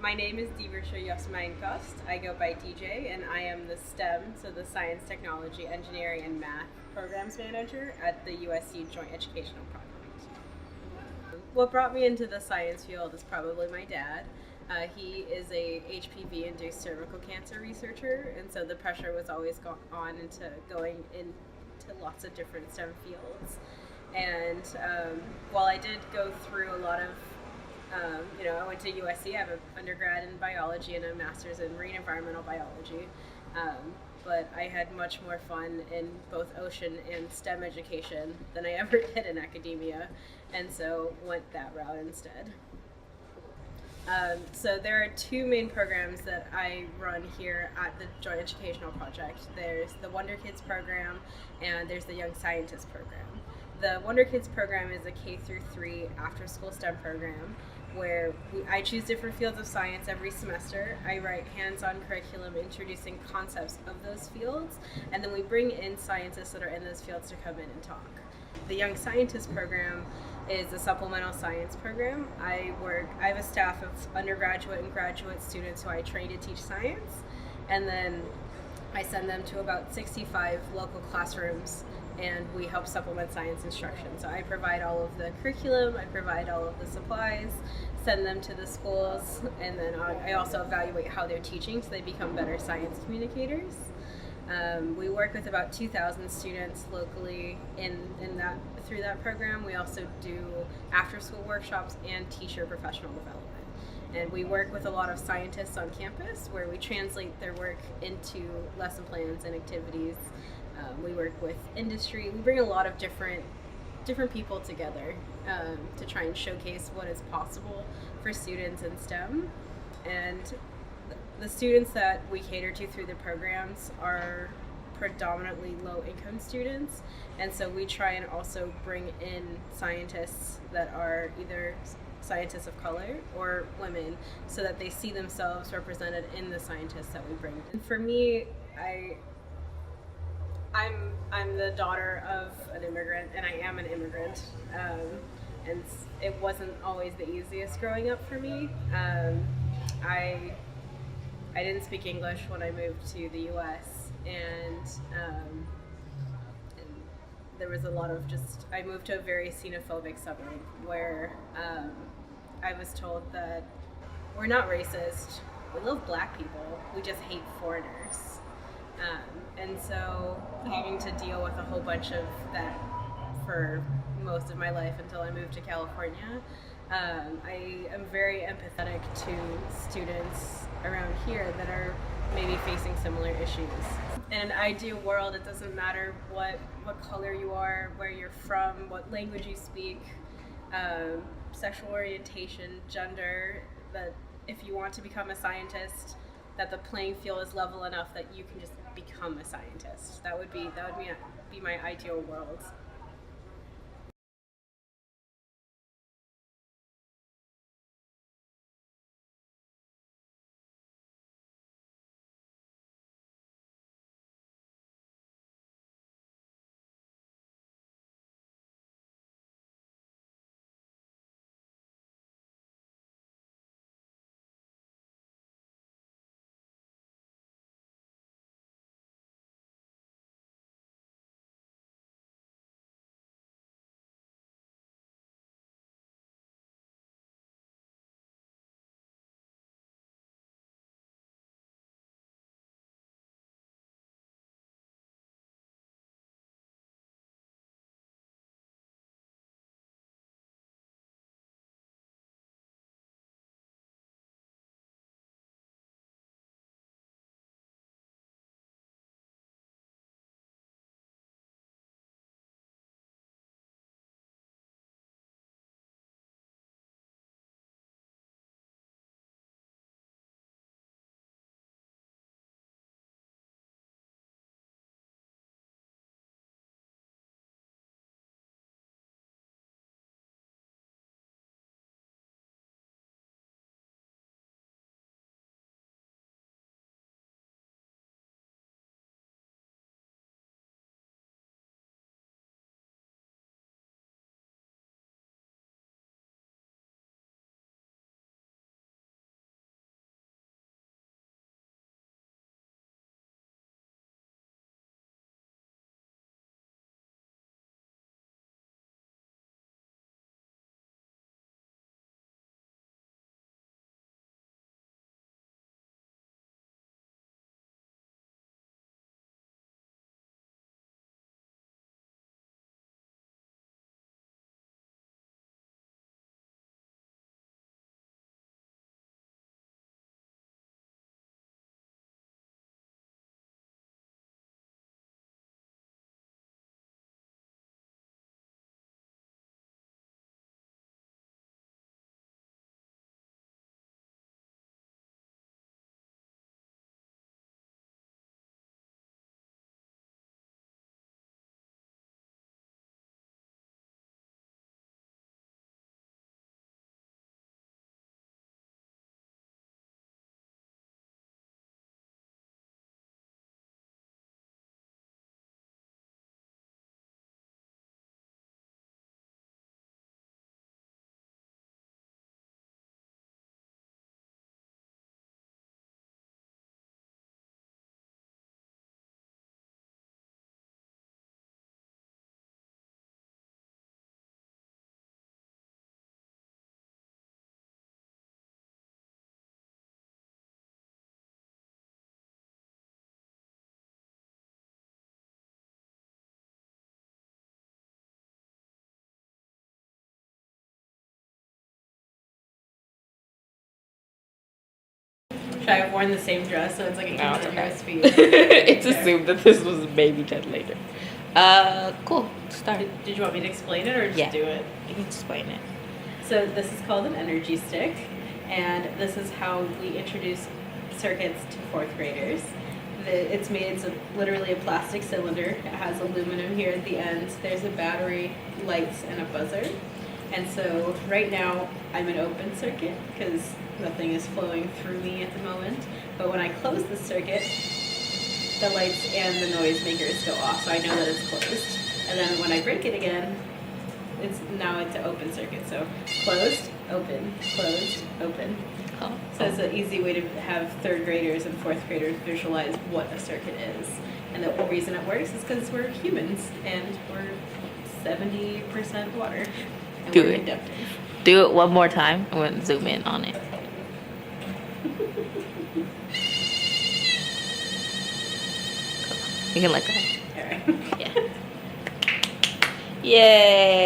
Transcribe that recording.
My name is Diversha Yosmainkost. I go by DJ, and I am the STEM, so the Science, Technology, Engineering, and Math Programs Manager at the USC Joint Educational Project. What brought me into the science field is probably my dad. He is a HPV-induced cervical cancer researcher, and so the pressure was always on into going into lots of different STEM fields. And while I did go through a lot of I went to USC. I have an undergrad in biology and a master's in marine environmental biology. But I had much more fun in both ocean and STEM education than I ever did in academia, and so went that route instead. So there are two main programs that I run here at the Joint Educational Project. There's the Wonder Kids program, and there's the Young Scientist program. The Wonder Kids program is a K through 3 after-school STEM program where I choose different fields of science every semester. I write hands-on curriculum introducing concepts of those fields, and then we bring in scientists that are in those fields to come in and talk. The Young Scientist program is a supplemental science program. I have a staff of undergraduate and graduate students who I train to teach science, and then I send them to about 65 local classrooms, and we help supplement science instruction. So I provide all of the curriculum, I provide all of the supplies, send them to the schools, and then I also evaluate how they're teaching so they become better science communicators. We work with about 2,000 students locally in that through that program. We also do after-school workshops and teacher professional development. And we work with a lot of scientists on campus where we translate their work into lesson plans and activities. We work with industry. We bring a lot of different people together to try and showcase what is possible for students in STEM. And the students that we cater to through the programs are predominantly low-income students, and so we try and also bring in scientists that are either scientists of color or women so that they see themselves represented in the scientists that we bring. And for me, I'm the daughter of an immigrant, and I am an immigrant, and it wasn't always the easiest growing up for me. I didn't speak English when I moved to the U.S., and there was a lot of I moved to a very xenophobic suburb where I was told that we're not racist, we love black people, we just hate foreigners. And so having to deal with a whole bunch of that for most of my life until I moved to California, I am very empathetic to students around here that are maybe facing similar issues. In an ideal world, it doesn't matter what color you are, where you're from, what language you speak, sexual orientation, gender, that if you want to become a scientist, that the playing field is level enough that you can just become a scientist. That would be my ideal world. I've worn the same dress, so it's like a Oh, continuous okay. feed. It's assumed that this was maybe 10 later. Cool. Start. Did you want me to explain it or just do it? You can explain it. So this is called an energy stick, and this is how we introduce circuits to fourth graders. It's literally a plastic cylinder. It has aluminum here at the end. There's a battery, lights, and a buzzer. And so right now I'm an open circuit because nothing is flowing through me at the moment. But when I close the circuit, the lights and the noisemakers go off, so I know that it's closed. And then when I break it again, it's an open circuit. So closed, open, closed, open. Oh. So it's an easy way to have third graders and fourth graders visualize what a circuit is. And the reason it works is because we're humans and we're 70% water. And Do we're it. conductive. Do it one more time. I'm going to zoom in on it. You can let go. All right. Yeah. Yay.